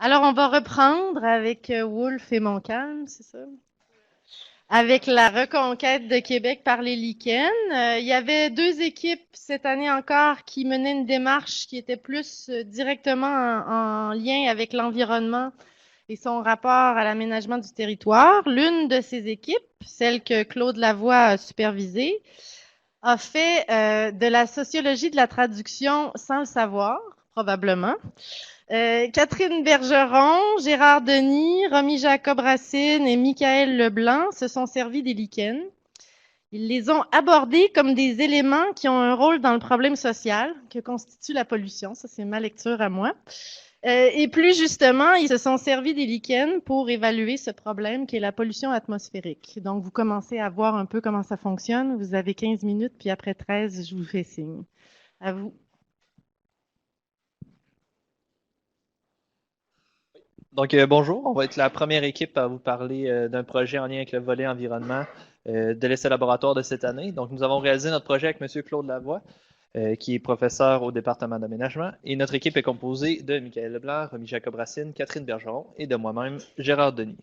Alors, on va reprendre avec Wolf et Montcalm, c'est ça? Avec la reconquête de Québec par les lichens. Il y avait deux équipes cette année encore qui menaient une démarche qui était plus directement en lien avec l'environnement et son rapport à l'aménagement du territoire. L'une de ces équipes, celle que Claude Lavoie a supervisée, a fait de la sociologie de la traduction sans le savoir, probablement. Catherine Bergeron, Gérard Denis, Romy Jacob Racine et Michael Leblanc se sont servis des lichens. Ils les ont abordés comme des éléments qui ont un rôle dans le problème social que constitue la pollution. Ça, c'est ma lecture à moi. Et plus justement, ils se sont servis des lichens pour évaluer ce problème qui est la pollution atmosphérique. Donc, vous commencez à voir un peu comment ça fonctionne. Vous avez 15 minutes, puis après 13, je vous fais signe. À vous. Donc, bonjour, on va être la première équipe à vous parler d'un projet en lien avec le volet environnement de l'essai laboratoire de cette année. Donc, nous avons réalisé notre projet avec M. Claude Lavoie, qui est professeur au département d'aménagement. Et notre équipe est composée de Michael Leblanc, Romy Jacob Racine, Catherine Bergeron et de moi-même, Gérard Denis.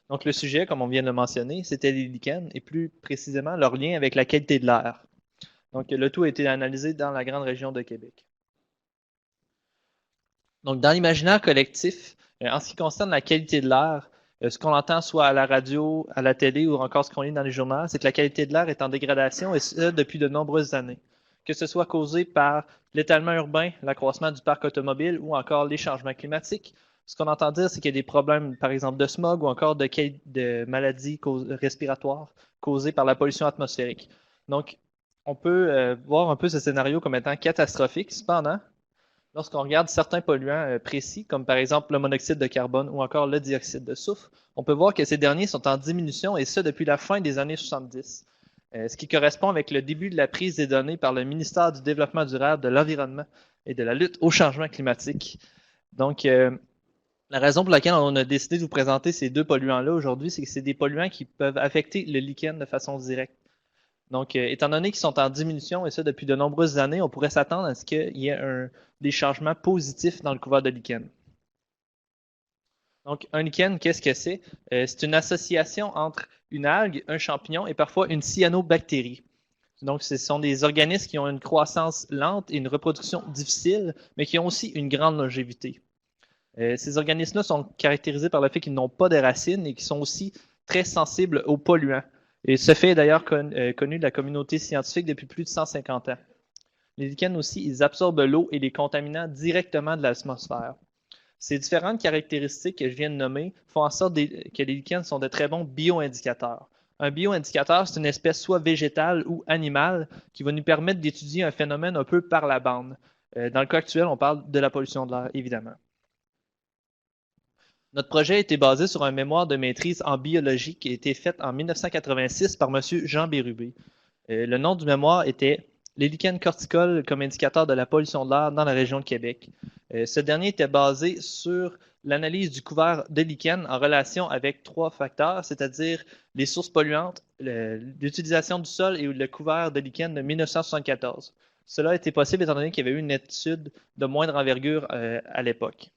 Donc, le sujet, comme on vient de le mentionner, c'était les lichens et plus précisément leur lien avec la qualité de l'air. Donc, le tout a été analysé dans la grande région de Québec. Donc, dans l'imaginaire collectif, en ce qui concerne la qualité de l'air, ce qu'on entend soit à la radio, à la télé ou encore ce qu'on lit dans les journaux, c'est que la qualité de l'air est en dégradation et ce depuis de nombreuses années. Que ce soit causé par l'étalement urbain, l'accroissement du parc automobile ou encore les changements climatiques, ce qu'on entend dire, c'est qu'il y a des problèmes, par exemple, de smog ou encore de maladies respiratoires causées par la pollution atmosphérique. Donc, on peut voir un peu ce scénario comme étant catastrophique. Cependant, lorsqu'on regarde certains polluants précis, comme par exemple le monoxyde de carbone ou encore le dioxyde de soufre, on peut voir que ces derniers sont en diminution et ce depuis la fin des années 70, ce qui correspond avec le début de la prise des données par le ministère du Développement durable, de l'Environnement et de la lutte au changement climatique. Donc, la raison pour laquelle on a décidé de vous présenter ces deux polluants-là aujourd'hui, c'est que c'est des polluants qui peuvent affecter le lichen de façon directe. Donc, étant donné qu'ils sont en diminution, et ça depuis de nombreuses années, on pourrait s'attendre à ce qu'il y ait des changements positifs dans le couvert de lichen. Donc, un lichen, qu'est-ce que c'est? C'est une association entre une algue, un champignon et parfois une cyanobactérie. Donc, ce sont des organismes qui ont une croissance lente et une reproduction difficile, mais qui ont aussi une grande longévité. Ces organismes-là sont caractérisés par le fait qu'ils n'ont pas de racines et qui sont aussi très sensibles aux polluants. Et ce fait est d'ailleurs connu de la communauté scientifique depuis plus de 150 ans. Les lichens aussi, ils absorbent l'eau et les contaminants directement de l'atmosphère. Ces différentes caractéristiques que je viens de nommer font en sorte que les lichens sont de très bons bioindicateurs. Un bioindicateur, c'est une espèce soit végétale ou animale qui va nous permettre d'étudier un phénomène un peu par la bande. Dans le cas actuel, on parle de la pollution de l'air, évidemment. Notre projet était basé sur un mémoire de maîtrise en biologie qui a été fait en 1986 par M. Jean Bérubé. Le nom du mémoire était Les lichens corticoles comme indicateur de la pollution de l'air dans la région de Québec. Ce dernier était basé sur l'analyse du couvert de lichens en relation avec trois facteurs, c'est-à-dire les sources polluantes, l'utilisation du sol et le couvert de lichens de 1974. Cela a été possible étant donné qu'il y avait eu une étude de moindre envergure à l'époque.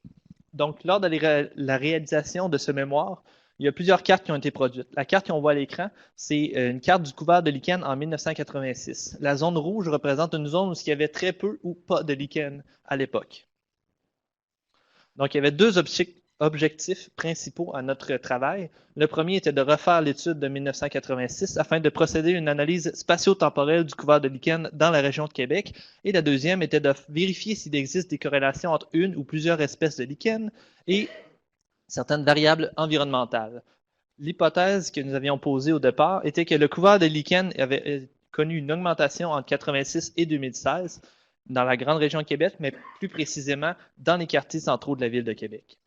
Donc, lors de la réalisation de ce mémoire, il y a plusieurs cartes qui ont été produites. La carte qu'on voit à l'écran, c'est une carte du couvert de lichen en 1986. La zone rouge représente une zone où il y avait très peu ou pas de lichen à l'époque. Donc, il y avait deux objectifs principaux à notre travail. Le premier était de refaire l'étude de 1986 afin de procéder à une analyse spatio-temporelle du couvert de lichen dans la région de Québec. Et la deuxième était de vérifier s'il existe des corrélations entre une ou plusieurs espèces de lichen et certaines variables environnementales. L'hypothèse que nous avions posée au départ était que le couvert de lichen avait connu une augmentation entre 1986 et 2016 dans la grande région de Québec, mais plus précisément dans les quartiers centraux de la ville de Québec.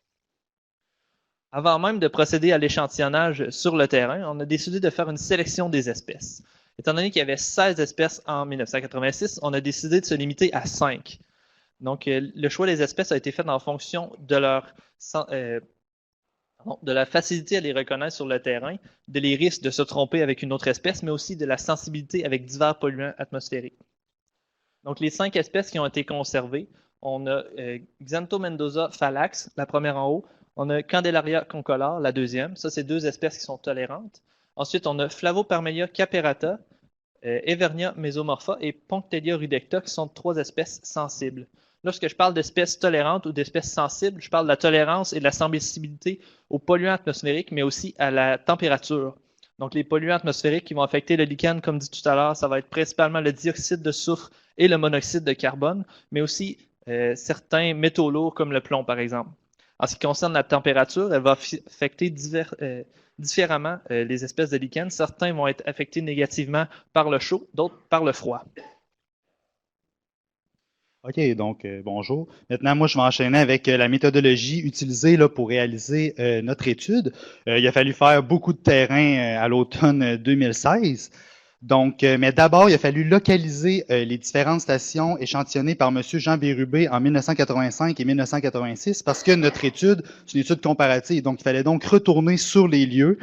Avant même de procéder à l'échantillonnage sur le terrain, on a décidé de faire une sélection des espèces. Étant donné qu'il y avait 16 espèces en 1986, on a décidé de se limiter à 5. Donc, le choix des espèces a été fait en fonction de la facilité à les reconnaître sur le terrain, de les risques de se tromper avec une autre espèce, mais aussi de la sensibilité avec divers polluants atmosphériques. Donc, les 5 espèces qui ont été conservées, on a Xanthomendoza phalax, la première en haut. On a Candelaria concolare, la deuxième. Ça, c'est deux espèces qui sont tolérantes. Ensuite, on a Flavoparmelia caperata, Evernia mesomorpha et Ponctelia rudecta, qui sont trois espèces sensibles. Lorsque je parle d'espèces tolérantes ou d'espèces sensibles, je parle de la tolérance et de la sensibilité aux polluants atmosphériques, mais aussi à la température. Donc, les polluants atmosphériques qui vont affecter le lichen, comme dit tout à l'heure, ça va être principalement le dioxyde de soufre et le monoxyde de carbone, mais aussi certains métaux lourds comme le plomb, par exemple. En ce qui concerne la température, elle va affecter différemment les espèces de lichens. Certains vont être affectés négativement par le chaud, d'autres par le froid. OK, donc bonjour. Maintenant, moi, je vais enchaîner avec la méthodologie utilisée là, pour réaliser notre étude. Il a fallu faire beaucoup de terrain à l'automne 2016. Donc, mais d'abord, il a fallu localiser les différentes stations échantillonnées par M. Jean Bérubé en 1985 et 1986 parce que notre étude, c'est une étude comparative. Donc, il fallait donc retourner sur les lieux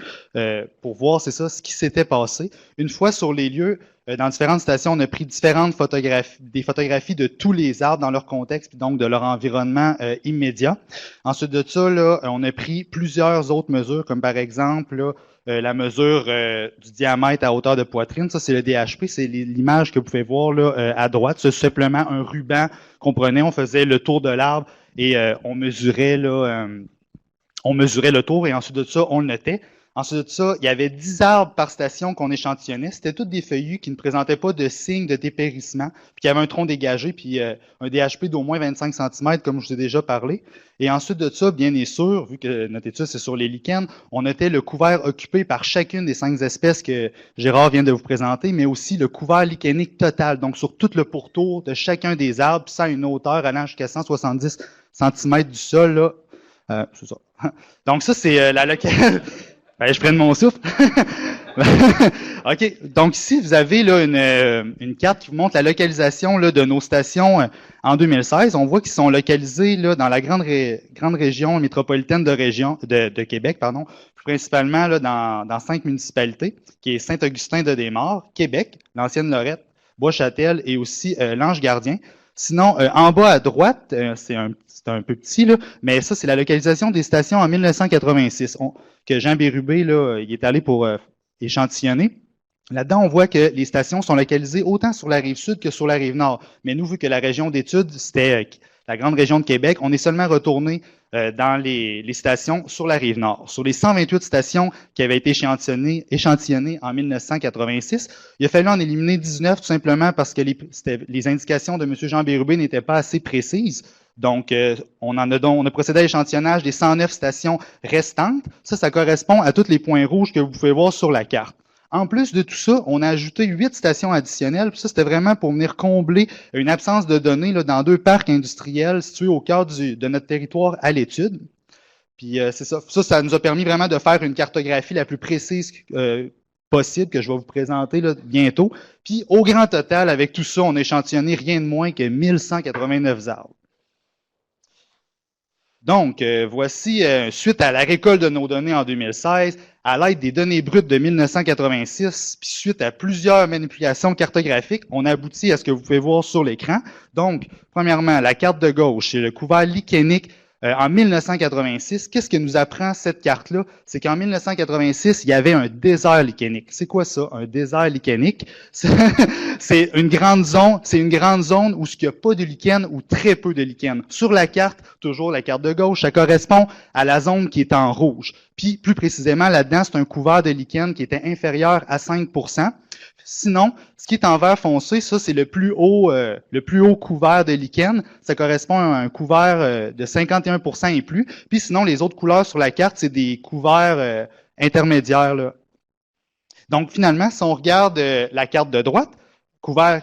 pour voir, c'est ça, ce qui s'était passé. Une fois sur les lieux, dans différentes stations, on a pris différentes photographies, des photographies de tous les arbres dans leur contexte, puis donc de leur environnement immédiat. Ensuite de ça, là, on a pris plusieurs autres mesures, comme par exemple là, la mesure du diamètre à hauteur de poitrine. Ça, c'est le DHP, c'est l'image que vous pouvez voir là, à droite. C'est simplement un ruban qu'on prenait, on faisait le tour de l'arbre et on mesurait le tour et ensuite de ça, on le notait. Ensuite de ça, il y avait 10 arbres par station qu'on échantillonnait. C'était tous des feuillus qui ne présentaient pas de signe de dépérissement, puis qui avaient un tronc dégagé, puis un DHP d'au moins 25 cm, comme je vous ai déjà parlé. Et ensuite de ça, bien sûr, vu que notre étude c'est sur les lichens, on notait le couvert occupé par chacune des 5 espèces que Gérard vient de vous présenter, mais aussi le couvert lichénique total, donc sur tout le pourtour de chacun des arbres, puis ça à une hauteur allant jusqu'à 170 cm du sol. Là. C'est ça. Donc ça, c'est la localisation. Ben, je prenne mon souffle. OK. Donc ici, vous avez là une carte qui vous montre la localisation là, de nos stations en 2016. On voit qu'ils sont localisés là, dans la grande région métropolitaine de Québec, pardon, principalement là, dans 5 municipalités, qui est Saint-Augustin-de-Desmaures, Québec, l'ancienne Lorette, Bois-Châtel et aussi l'Ange-Gardien. Sinon, en bas à droite, c'est un peu petit, là, mais ça, c'est la localisation des stations en 1986, que Jean Bérubé, là, il est allé pour échantillonner. Là-dedans, on voit que les stations sont localisées autant sur la rive sud que sur la rive nord. Mais nous, vu que la région d'études, c'était la grande région de Québec, on est seulement retourné dans les stations sur la rive nord. Sur les 128 stations qui avaient été échantillonnées en 1986, il a fallu en éliminer 19 tout simplement parce que les indications de M. Jean Bérubé n'étaient pas assez précises. Donc, on a procédé à l'échantillonnage des 109 stations restantes. Ça correspond à tous les points rouges que vous pouvez voir sur la carte. En plus de tout ça, on a ajouté 8 stations additionnelles. Puis ça, c'était vraiment pour venir combler une absence de données là, dans 2 parcs industriels situés au cœur de notre territoire à l'étude. Puis c'est ça. Ça nous a permis vraiment de faire une cartographie la plus précise possible que je vais vous présenter là, bientôt. Puis au grand total, avec tout ça, on a échantillonné rien de moins que 1189 arbres. Donc, voici, suite à la récolte de nos données en 2016, à l'aide des données brutes de 1986, puis suite à plusieurs manipulations cartographiques, on a abouti à ce que vous pouvez voir sur l'écran. Donc, premièrement, la carte de gauche, c'est le couvert lichénique en 1986. Qu'est-ce que nous apprend cette carte-là? C'est qu'en 1986, il y avait un désert lichénique. C'est quoi ça, un désert lichénique? C'est une grande zone où il n'y a pas de lichen ou très peu de lichen. Sur la carte, toujours la carte de gauche, ça correspond à la zone qui est en rouge. Puis, plus précisément, là-dedans, c'est un couvert de lichen qui était inférieur à 5%. Sinon, ce qui est en vert foncé, ça, c'est le plus haut couvert de lichen. Ça correspond à un couvert de 51% et plus. Puis sinon, les autres couleurs sur la carte, c'est des couverts intermédiaires, là. Donc, finalement, si on regarde la carte de droite,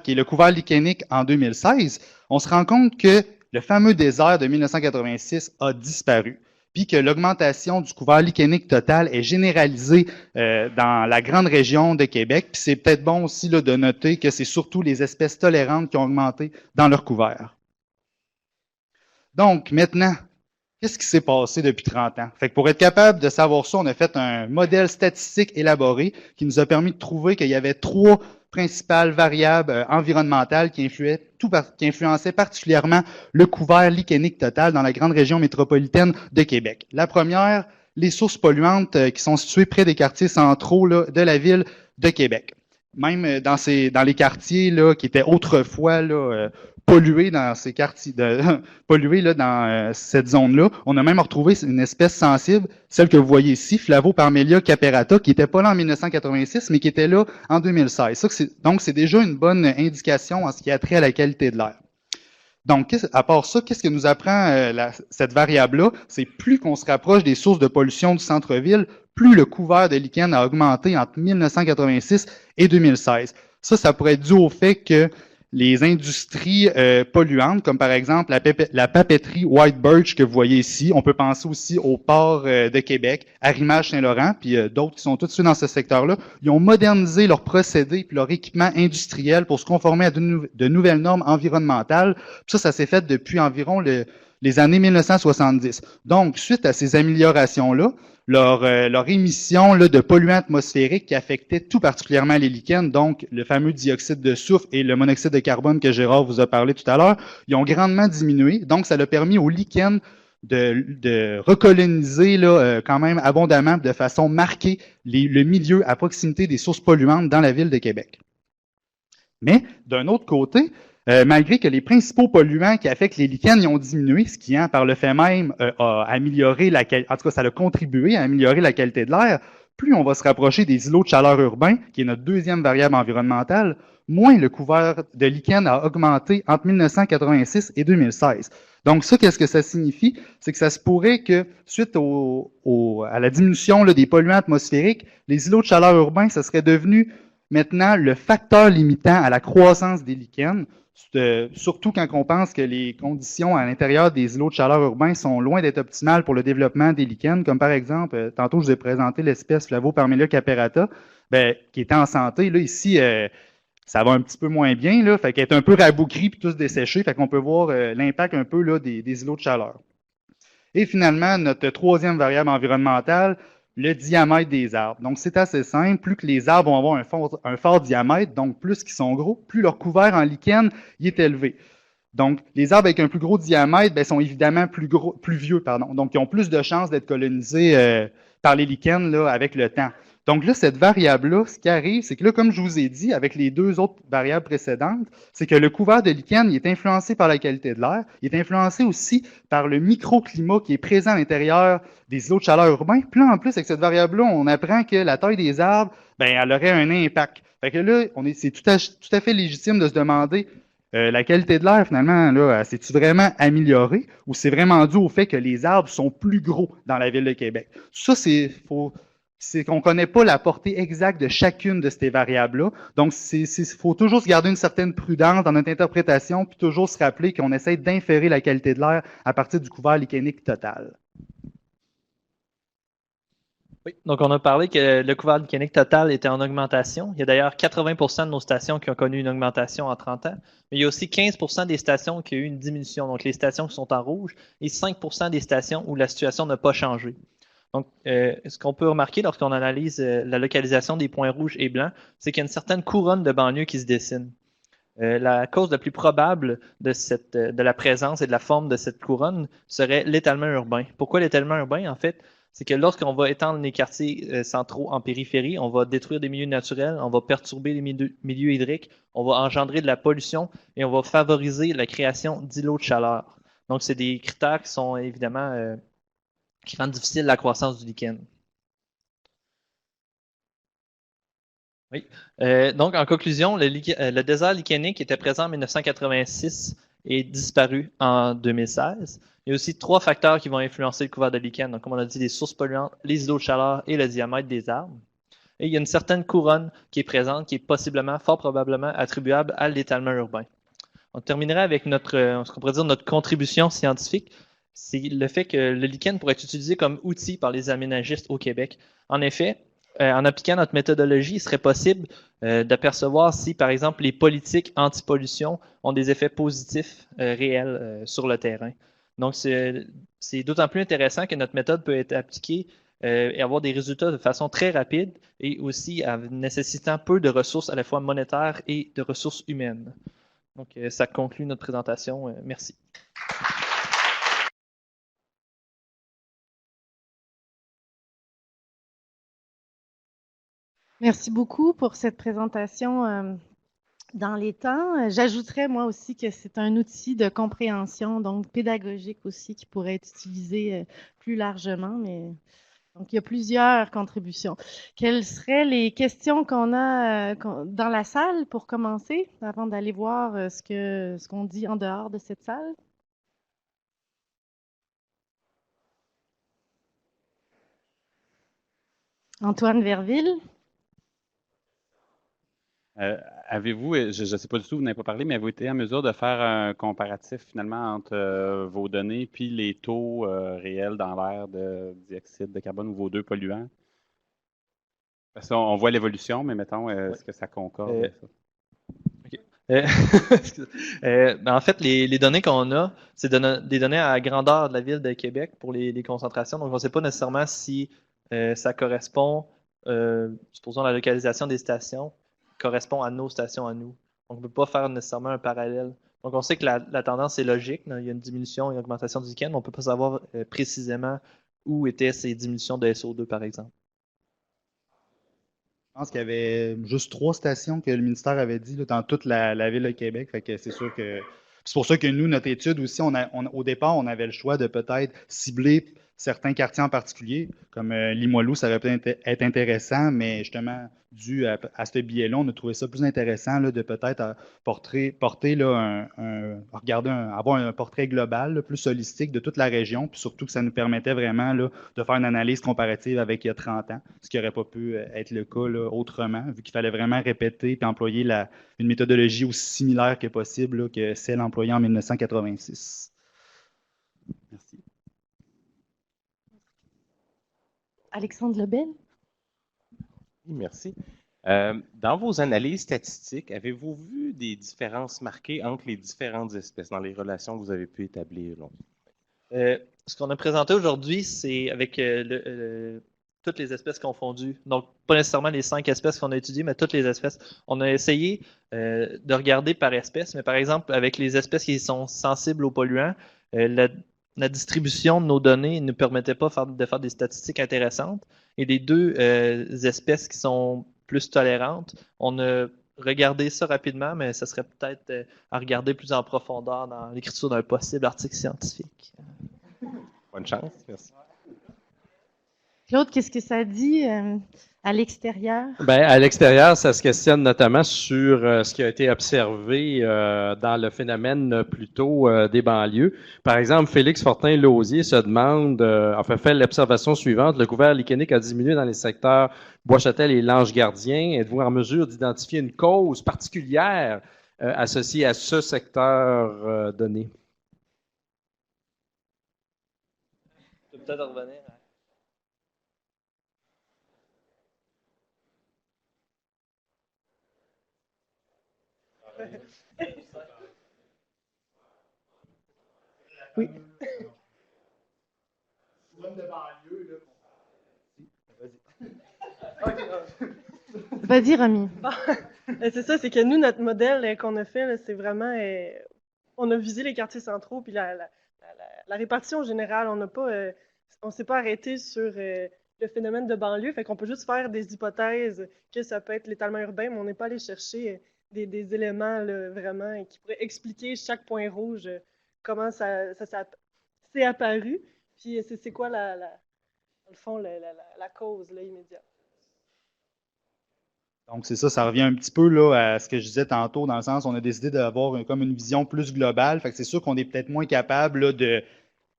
qui est le couvert lichénique en 2016, on se rend compte que le fameux désert de 1986 a disparu, puis que l'augmentation du couvert lichénique total est généralisée dans la grande région de Québec. Puis c'est peut-être bon aussi là, de noter que c'est surtout les espèces tolérantes qui ont augmenté dans leur couvert. Donc, maintenant, qu'est-ce qui s'est passé depuis 30 ans? Fait que pour être capable de savoir ça, on a fait un modèle statistique élaboré qui nous a permis de trouver qu'il y avait 3 principales variables environnementales qui influaient qui influençaient particulièrement le couvert lichénique total dans la grande région métropolitaine de Québec. La première, les sources polluantes qui sont situées près des quartiers centraux là, de la ville de Québec. Même dans les quartiers là, qui étaient autrefois là, pollués dans ces quartiers, pollués là, dans cette zone-là, on a même retrouvé une espèce sensible, celle que vous voyez ici, Flavoparmelia caperata, qui n'était pas là en 1986, mais qui était là en 2016. Donc, c'est déjà une bonne indication en ce qui a trait à la qualité de l'air. Donc, à part ça, qu'est-ce que nous apprend cette variable-là? C'est plus qu'on se rapproche des sources de pollution du centre-ville, plus le couvert de lichen a augmenté entre 1986 et 2016. Ça pourrait être dû au fait que les industries polluantes, comme par exemple la papeterie White Birch que vous voyez ici, on peut penser aussi au port de Québec, Arrimage-Saint-Laurent, puis d'autres qui sont tous dans ce secteur-là, ils ont modernisé leurs procédés puis leur équipement industriel pour se conformer à de nouvelles normes environnementales. Puis ça s'est fait depuis environ les années 1970. Donc, suite à ces améliorations-là, leur émission là, de polluants atmosphériques qui affectaient tout particulièrement les lichens, donc le fameux dioxyde de soufre et le monoxyde de carbone que Gérard vous a parlé tout à l'heure, ils ont grandement diminué. Donc, ça a permis aux lichens de recoloniser là, quand même abondamment, de façon marquée, le milieu à proximité des sources polluantes dans la ville de Québec. Mais, d'un autre côté, malgré que les principaux polluants qui affectent les lichens y ont diminué, ce qui, par le fait même, a amélioré en tout cas, ça a contribué à améliorer la qualité de l'air, plus on va se rapprocher des îlots de chaleur urbains, qui est notre deuxième variable environnementale, moins le couvert de lichens a augmenté entre 1986 et 2016. Donc ça, qu'est-ce que ça signifie? C'est que ça se pourrait que, suite à la diminution là, des polluants atmosphériques, les îlots de chaleur urbains, ça serait devenu maintenant le facteur limitant à la croissance des lichens, surtout quand on pense que les conditions à l'intérieur des îlots de chaleur urbains sont loin d'être optimales pour le développement des lichens, comme par exemple, tantôt je vous ai présenté l'espèce Flavoparmelia caperata, qui était en santé. Là, ici, ça va un petit peu moins bien, là, fait qu'elle est un peu rabougrie puis tous desséchés, fait qu'on peut voir l'impact un peu là, des îlots de chaleur. Et finalement, notre troisième variable environnementale, le diamètre des arbres. Donc, c'est assez simple. Plus que les arbres vont avoir un fort diamètre, donc plus qu'ils sont gros, plus leur couvert en lichen y est élevé. Donc, les arbres avec un plus gros diamètre sont évidemment plus vieux, pardon. Donc, ils ont plus de chances d'être colonisés par les lichens là, avec le temps. Donc là, cette variable-là, ce qui arrive, c'est que là, comme je vous ai dit, avec les deux autres variables précédentes, c'est que le couvert de lichen, il est influencé par la qualité de l'air, il est influencé aussi par le microclimat qui est présent à l'intérieur des îlots de chaleur urbains. Puis là, en plus, avec cette variable-là, on apprend que la taille des arbres, elle aurait un impact. Fait que là, c'est tout à fait légitime de se demander la qualité de l'air, finalement, là, c'est-tu vraiment amélioré ou c'est vraiment dû au fait que les arbres sont plus gros dans la ville de Québec? Ça, c'est qu'on ne connaît pas la portée exacte de chacune de ces variables-là. Donc, faut toujours se garder une certaine prudence dans notre interprétation, puis toujours se rappeler qu'on essaie d'inférer la qualité de l'air à partir du couvert lichénique total. Oui, donc on a parlé que le couvert lichénique total était en augmentation. Il y a d'ailleurs 80% de nos stations qui ont connu une augmentation en 30 ans, mais il y a aussi 15% des stations qui ont eu une diminution, donc les stations qui sont en rouge, et 5% des stations où la situation n'a pas changé. Donc, ce qu'on peut remarquer lorsqu'on analyse la localisation des points rouges et blancs, c'est qu'il y a une certaine couronne de banlieue qui se dessine. La cause la plus probable de la présence et de la forme de cette couronne serait l'étalement urbain. Pourquoi l'étalement urbain? En fait, c'est que lorsqu'on va étendre les quartiers centraux en périphérie, on va détruire des milieux naturels, on va perturber les milieux hydriques, on va engendrer de la pollution et on va favoriser la création d'îlots de chaleur. Donc, c'est des critères qui sont évidemment qui rendent difficile la croissance du lichen. Oui. Donc, en conclusion, le désert lichénique était présent en 1986 et disparu en 2016. Il y a aussi 3 facteurs qui vont influencer le couvert de lichen. Donc, comme on a dit, les sources polluantes, les îlots de chaleur et le diamètre des arbres. Et il y a une certaine couronne qui est présente, qui est possiblement, fort probablement, attribuable à l'étalement urbain. On terminerait avec ce qu'on pourrait dire notre contribution scientifique. C'est le fait que le lichen pourrait être utilisé comme outil par les aménagistes au Québec. En effet, en appliquant notre méthodologie, il serait possible d'apercevoir si, par exemple, les politiques anti-pollution ont des effets positifs réels sur le terrain. Donc, c'est d'autant plus intéressant que notre méthode peut être appliquée et avoir des résultats de façon très rapide et aussi en nécessitant peu de ressources à la fois monétaires et de ressources humaines. Donc, ça conclut notre présentation. Merci. Merci beaucoup pour cette présentation dans les temps. J'ajouterais moi aussi que c'est un outil de compréhension, donc pédagogique aussi, qui pourrait être utilisé plus largement, mais donc il y a plusieurs contributions. Quelles seraient les questions qu'on a dans la salle pour commencer, avant d'aller voir ce qu'on dit en dehors de cette salle? Antoine Verville. Avez-vous, je ne sais pas du tout, vous n'avez pas parlé, mais avez-vous été en mesure de faire un comparatif finalement entre vos données puis les taux réels dans l'air de dioxyde de carbone ou vos deux polluants? Parce qu'on voit l'évolution, mais mettons, est-ce que ça concorde avec ça? OK. En fait, les données qu'on a, c'est des données à la grandeur de la ville de Québec pour les concentrations. Donc, on ne sait pas nécessairement si ça correspond, supposons la localisation des stations, correspond à nos stations à nous. Donc, on ne peut pas faire nécessairement un parallèle. Donc, on sait que la tendance est logique. Il y a une diminution et une augmentation du week-end, mais on ne peut pas savoir précisément où étaient ces diminutions de SO2, par exemple. Je pense qu'il y avait juste 3 stations que le ministère avait dit là, dans toute la ville de Québec. Fait que c'est sûr que c'est pour ça que nous, notre étude aussi, au départ, on avait le choix de peut-être cibler certains quartiers en particulier, comme Limoilou, ça aurait pu être intéressant, mais justement, dû à ce biais-là, on a trouvé ça plus intéressant là, de peut-être porter là, avoir un portrait global, là, plus holistique de toute la région, puis surtout que ça nous permettait vraiment là, de faire une analyse comparative avec il y a 30 ans, ce qui n'aurait pas pu être le cas là, autrement, vu qu'il fallait vraiment répéter et employer une méthodologie aussi similaire que possible là, que celle employée en 1986. Merci. Alexandre Lebel. Merci. Dans vos analyses statistiques, avez-vous vu des différences marquées entre les différentes espèces dans les relations que vous avez pu établir? Ce qu'on a présenté aujourd'hui, c'est avec toutes les espèces confondues. Donc, pas nécessairement les 5 espèces qu'on a étudiées, mais toutes les espèces. On a essayé de regarder par espèce, mais par exemple, avec les espèces qui sont sensibles aux polluants, la distribution de nos données ne permettait pas de faire des statistiques intéressantes. Et les deux espèces qui sont plus tolérantes, on a regardé ça rapidement, mais ça serait peut-être à regarder plus en profondeur dans l'écriture d'un possible article scientifique. Bonne chance, merci. Claude, qu'est-ce que ça dit à l'extérieur? Ben, à l'extérieur, ça se questionne notamment sur ce qui a été observé dans le phénomène plutôt des banlieues. Par exemple, Félix Fortin-Lausier se demande, fait l'observation suivante, le couvert lichenique a diminué dans les secteurs Bois-Châtel et Lange-Gardien. Êtes-vous en mesure d'identifier une cause particulière associée à ce secteur donné? Tu peux peut-être revenir. Oui. Vas-y, Rami. Bon, c'est ça, c'est que nous, notre modèle qu'on a fait, là, c'est vraiment, on a visé les quartiers centraux, puis la répartition générale, on s'est pas arrêté sur le phénomène de banlieue, fait qu'on peut juste faire des hypothèses que ça peut être l'étalement urbain, mais on n'est pas allé chercher des éléments là, vraiment qui pourraient expliquer chaque point rouge, comment ça s'est apparu, puis c'est quoi dans le fond, la cause là, immédiate. Donc, c'est ça, ça revient un petit peu là, à ce que je disais tantôt, dans le sens, on a décidé d'avoir comme une vision plus globale. Fait que c'est sûr qu'on est peut-être moins capable là,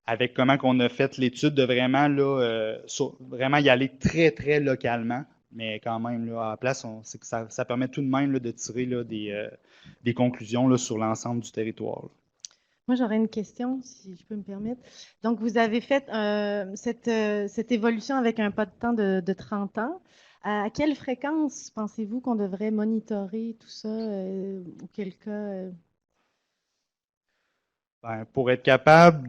avec comment qu'on a fait l'étude, de vraiment, là, vraiment y aller très, très localement. Mais quand même, là, à la place, c'est que ça permet tout de même là, de tirer là, des conclusions là, sur l'ensemble du territoire. Là. Moi, j'aurais une question, si je peux me permettre. Donc, vous avez fait cette évolution avec un pas de temps de 30 ans. À quelle fréquence pensez-vous qu'on devrait monitorer tout ça? Auquel cas? Ben, pour être capable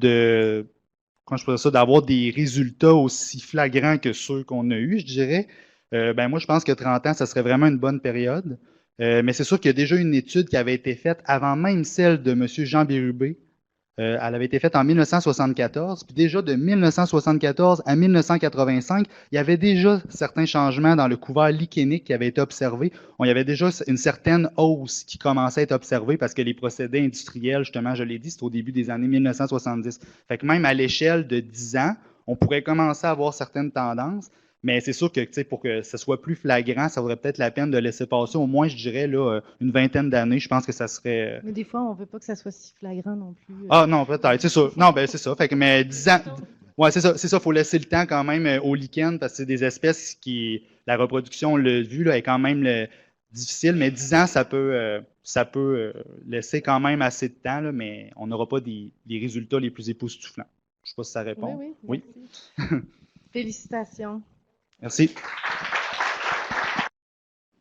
quand je faisais ça, d'avoir des résultats aussi flagrants que ceux qu'on a eus, je dirais, ben moi, je pense que 30 ans, ça serait vraiment une bonne période. Mais c'est sûr qu'il y a déjà une étude qui avait été faite avant même celle de M. Jean Bérubé. Elle avait été faite en 1974, puis déjà de 1974 à 1985, il y avait déjà certains changements dans le couvert lichénique qui avaient été observés. Il y avait déjà une certaine hausse qui commençait à être observée parce que les procédés industriels, justement, je l'ai dit, c'est au début des années 1970. Fait que même à l'échelle de 10 ans, on pourrait commencer à avoir certaines tendances. Mais c'est sûr que, tu sais, pour que ce soit plus flagrant, ça vaudrait peut-être la peine de laisser passer au moins, je dirais, là, une vingtaine d'années. Je pense que ça serait. Mais des fois, on veut pas que ça soit si flagrant non plus. Ah non, peut-être, c'est ça. Non, ben c'est ça. Fait que, mais 10 ans. Ouais, c'est ça. Faut laisser le temps quand même au lichen parce que c'est des espèces qui. La reproduction, on l'a vu, là, est quand même difficile, mais 10 ans, ça peut laisser quand même assez de temps, là, mais on n'aura pas les résultats les plus époustouflants. Je sais pas si ça répond. Oui. Oui. Félicitations. Merci.